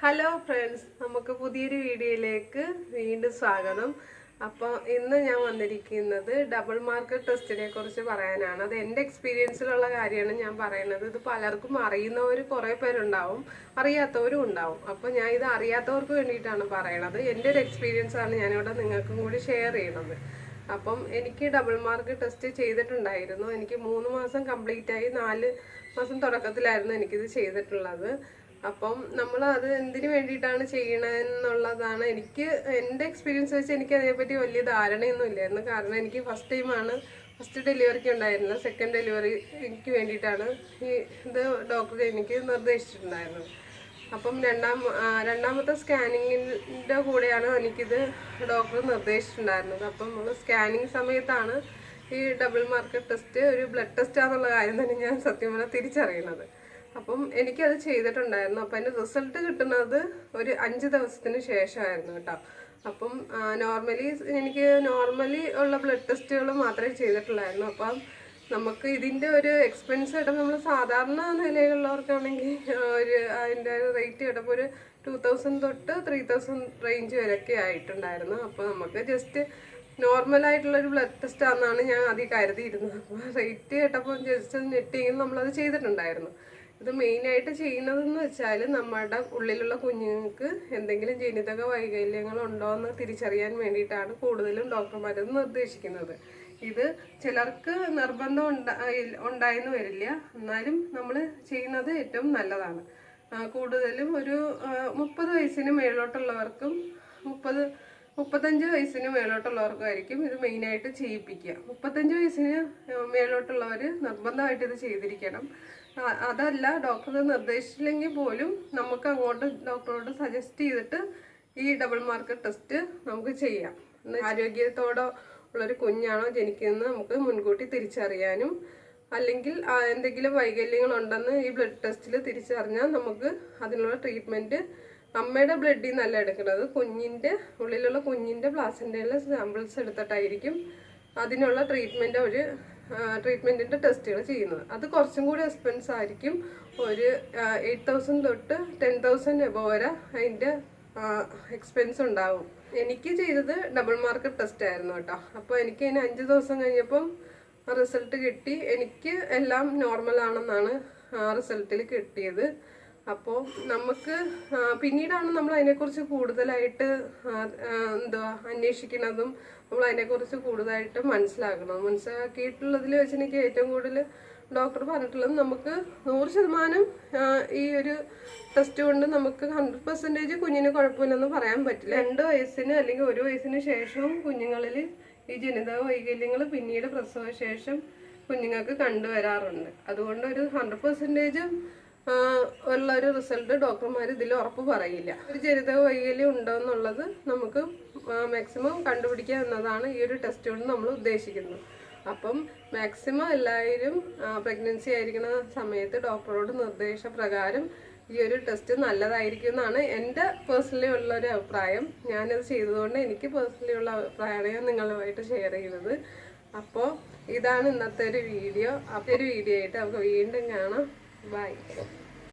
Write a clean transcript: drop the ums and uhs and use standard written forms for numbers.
Hello friends, നമുക്ക് പുതിയൊരു വീഡിയോയിലേക്ക് വീണ്ടും സ്വാഗതം. അപ്പോൾ ഇന്ന് ഞാൻ വന്നിരിക്കുന്നത് ഡബിൾ മാർക്ക് ടെസ്റ്റിനെ കുറിച്ച് പറയാനാണ്. അത് എൻ്റെ എക്സ്പീരിയൻസിലുള്ള കാര്യമാണ് ഞാൻ പറയുന്നത്. ഇത് പലർക്കും അറിയുന്നവർ കുറേ പേരുണ്ടാവും, അറിയാത്തവരും ഉണ്ടാവും. അപ്പോൾ ഞാൻ ഇത് അറിയാത്തവർക്ക് വേണ്ടിയിട്ടാണ് പറയണത്. എൻ്റെ ഒരു എക്സ്പീരിയൻസ് ആണ് ഞാനിവിടെ നിങ്ങൾക്കും കൂടി ഷെയർ ചെയ്യണത്. അപ്പം എനിക്ക് ഡബിൾ മാർക്ക് ടെസ്റ്റ് ചെയ്തിട്ടുണ്ടായിരുന്നു. എനിക്ക് 3 മാസം കംപ്ലീറ്റ് ആയി, 4 മാസം തുടക്കത്തിലായിരുന്നു എനിക്കിത് ചെയ്തിട്ടുള്ളത്. അപ്പം നമ്മൾ അത് എന്തിനു വേണ്ടിയിട്ടാണ് ചെയ്യണമെന്നുള്ളതാണ്. എൻ്റെ എക്സ്പീരിയൻസ് വെച്ച് എനിക്ക് അതേപറ്റി വലിയ ധാരണയൊന്നും ഇല്ലായിരുന്നു. കാരണം എനിക്ക് ഫസ്റ്റ് ഡെലിവറിക്ക് ഉണ്ടായിരുന്നില്ല, സെക്കൻഡ് ഡെലിവറിക്ക് വേണ്ടിയിട്ടാണ് ഇത് ഡോക്ടർ എനിക്ക് നിർദ്ദേശിച്ചിട്ടുണ്ടായിരുന്നത്. അപ്പം രണ്ടാമത്തെ സ്കാനിങ്ങിൻ്റെ കൂടെയാണ് എനിക്കിത് ഡോക്ടർ നിർദ്ദേശിച്ചിട്ടുണ്ടായിരുന്നത്. അപ്പം നമ്മൾ സ്കാനിങ് സമയത്താണ് ഈ ഡബിൾ മാർക്ക് ടെസ്റ്റ് ഒരു ബ്ലഡ് ടെസ്റ്റാന്നുള്ള കാര്യം തന്നെ ഞാൻ സത്യം പറഞ്ഞാൽ തിരിച്ചറിയണത്. അപ്പം എനിക്കത് ചെയ്തിട്ടുണ്ടായിരുന്നു. അപ്പം അതിൻ്റെ റിസൾട്ട് കിട്ടുന്നത് ഒരു 5 ദിവസത്തിന് ശേഷമായിരുന്നു കേട്ടോ. അപ്പം നോർമലി ഉള്ള ബ്ലഡ് ടെസ്റ്റുകൾ മാത്രമേ ചെയ്തിട്ടുള്ളായിരുന്നു. അപ്പം നമുക്ക് ഇതിൻ്റെ ഒരു എക്സ്പെൻസ് കിട്ടുമ്പോൾ നമ്മൾ സാധാരണ നിലയിലുള്ളവർക്കാണെങ്കിൽ അതിൻ്റെ റേറ്റ് കിട്ടുമ്പോൾ ഒരു 2000 തൊട്ട് 3000 റേഞ്ച് വരെയൊക്കെ ആയിട്ടുണ്ടായിരുന്നു. അപ്പോൾ നമുക്ക് ജസ്റ്റ് നോർമലായിട്ടുള്ളൊരു ബ്ലഡ് ടെസ്റ്റ് ആണെന്നാണ് ഞാൻ ആദ്യം കരുതിയിരുന്നത്. അപ്പോൾ റേറ്റ് കേട്ടപ്പോൾ ജസ്റ്റ് ഞെട്ടിയെങ്കിലും നമ്മളത് ചെയ്തിട്ടുണ്ടായിരുന്നു. ഇത് മെയിനായിട്ട് ചെയ്യുന്നതെന്ന് വെച്ചാൽ നമ്മുടെ ഉള്ളിലുള്ള കുഞ്ഞുങ്ങൾക്ക് എന്തെങ്കിലും ജനിതക വൈകല്യങ്ങളുണ്ടോ എന്ന് തിരിച്ചറിയാൻ വേണ്ടിയിട്ടാണ് കൂടുതലും ഡോക്ടർമാരത് നിർദ്ദേശിക്കുന്നത്. ഇത് ചിലർക്ക് നിർബന്ധം ഉണ്ടായെന്ന് വരില്ല, എന്നാലും നമ്മൾ ചെയ്യുന്നത് ഏറ്റവും നല്ലതാണ്. കൂടുതലും ഒരു 30 വയസ്സിന് മേലോട്ടുള്ളവർക്കും 35 വയസ്സിന് മേലോട്ടുള്ളവർക്കായിരിക്കും ഇത് മെയിനായിട്ട് ചെയ്യിപ്പിക്കുക. 35 വയസ്സിന് മേലോട്ടുള്ളവർ നിർബന്ധമായിട്ട് ഇത് ചെയ്തിരിക്കണം. അതല്ല, ഡോക്ടർ നിർദ്ദേശിച്ചില്ലെങ്കിൽ പോലും നമുക്ക് അങ്ങോട്ട് ഡോക്ടറോട് സജസ്റ്റ് ചെയ്തിട്ട് ഈ ഡബിൾ മാർക്ക് ടെസ്റ്റ് നമുക്ക് ചെയ്യാം. ആരോഗ്യത്തോടെ ഉള്ളൊരു കുഞ്ഞാണോ ജനിക്കുന്നത് നമുക്ക് മുൻകൂട്ടി തിരിച്ചറിയാനും, അല്ലെങ്കിൽ എന്തെങ്കിലും വൈകല്യങ്ങളുണ്ടെന്ന് ഈ ബ്ലഡ് ടെസ്റ്റിൽ തിരിച്ചറിഞ്ഞാൽ നമുക്ക് അതിനുള്ള ട്രീറ്റ്മെൻറ്റ് അമ്മയുടെ ബ്ലഡിൽ നിന്നല്ല എടുക്കുന്നത്, ഉള്ളിലുള്ള കുഞ്ഞിൻ്റെ പ്ലാസൻ്റയിലെ സാമ്പിൾസ് എടുത്തിട്ടായിരിക്കും അതിനുള്ള ട്രീറ്റ്മെൻറ്റിൻ്റെ ടെസ്റ്റുകൾ ചെയ്യുന്നത്. അത് കുറച്ചും കൂടി എക്സ്പെൻസ് ആയിരിക്കും. ഒരു 8000 തൊട്ട് 10,000 എബോവ് വരെ അതിൻ്റെ എക്സ്പെൻസ് ഉണ്ടാവും. എനിക്ക് ചെയ്തത് ഡബിൾ മാർക്ക് ടെസ്റ്റ് ആയിരുന്നു കേട്ടോ. അപ്പോൾ എനിക്ക് അതിന് 5 ദിവസം കഴിഞ്ഞപ്പം റിസൾട്ട് കിട്ടി. എനിക്ക് എല്ലാം നോർമലാണെന്നാണ് റിസൾട്ടിൽ കിട്ടിയത്. അപ്പോൾ നമുക്ക് പിന്നീടാണ് നമ്മൾ അതിനെക്കുറിച്ച് കൂടുതലായിട്ട് അന്വേഷിക്കുന്നതും നമ്മൾ അതിനെക്കുറിച്ച് കൂടുതലായിട്ട് മനസ്സിലാക്കിയിട്ടുള്ളതിൽ വെച്ച് എനിക്ക് ഏറ്റവും കൂടുതൽ ഡോക്ടർ പറഞ്ഞിട്ടുള്ളത്, നമുക്ക് 100% ഈ ഒരു ടെസ്റ്റ് കൊണ്ട് നമുക്ക് 100% കുഞ്ഞിന് കുഴപ്പമില്ലെന്ന് പറയാൻ പറ്റില്ല. 2 വയസ്സിന് അല്ലെങ്കിൽ 1 വയസ്സിന് ശേഷവും കുഞ്ഞുങ്ങളിൽ ഈ ജനിതക വൈകല്യങ്ങൾ പിന്നീട് പ്രസവശേഷം കുഞ്ഞുങ്ങൾക്ക് കണ്ടുവരാറുണ്ട്. അതുകൊണ്ട് ഒരു 100% ഉള്ളൊരു റിസൾട്ട് ഡോക്ടർമാർ ഇതിൽ ഉറപ്പ് പറയില്ല. ഒരു ജനിതക വൈകല്യം ഉണ്ടോ എന്നുള്ളത് നമുക്ക് മാക്സിമം കണ്ടുപിടിക്കുക എന്നതാണ് ഈ ഒരു ടെസ്റ്റ് കൊണ്ട് നമ്മൾ ഉദ്ദേശിക്കുന്നത്. അപ്പം മാക്സിമം എല്ലാവരും പ്രഗ്നൻസി ആയിരിക്കുന്ന സമയത്ത് ഡോക്ടറോട് നിർദ്ദേശപ്രകാരം ഈ ഒരു ടെസ്റ്റ് നല്ലതായിരിക്കും എന്നാണ് എൻ്റെ പേഴ്സണലി ഉള്ളൊരു അഭിപ്രായം. ഞാനത് ചെയ്തതുകൊണ്ട് എനിക്ക് പേഴ്സണലി ഉള്ള അഭിപ്രായമാണ് ഞാൻ നിങ്ങളുമായിട്ട് ഷെയർ ചെയ്യുന്നത്. അപ്പോൾ ഇതാണ് ഇന്നത്തെ ഒരു വീഡിയോ. അപ്പോൾ ഒരു വീഡിയോ ആയിട്ട് നമുക്ക് വീണ്ടും കാണാം. Bye.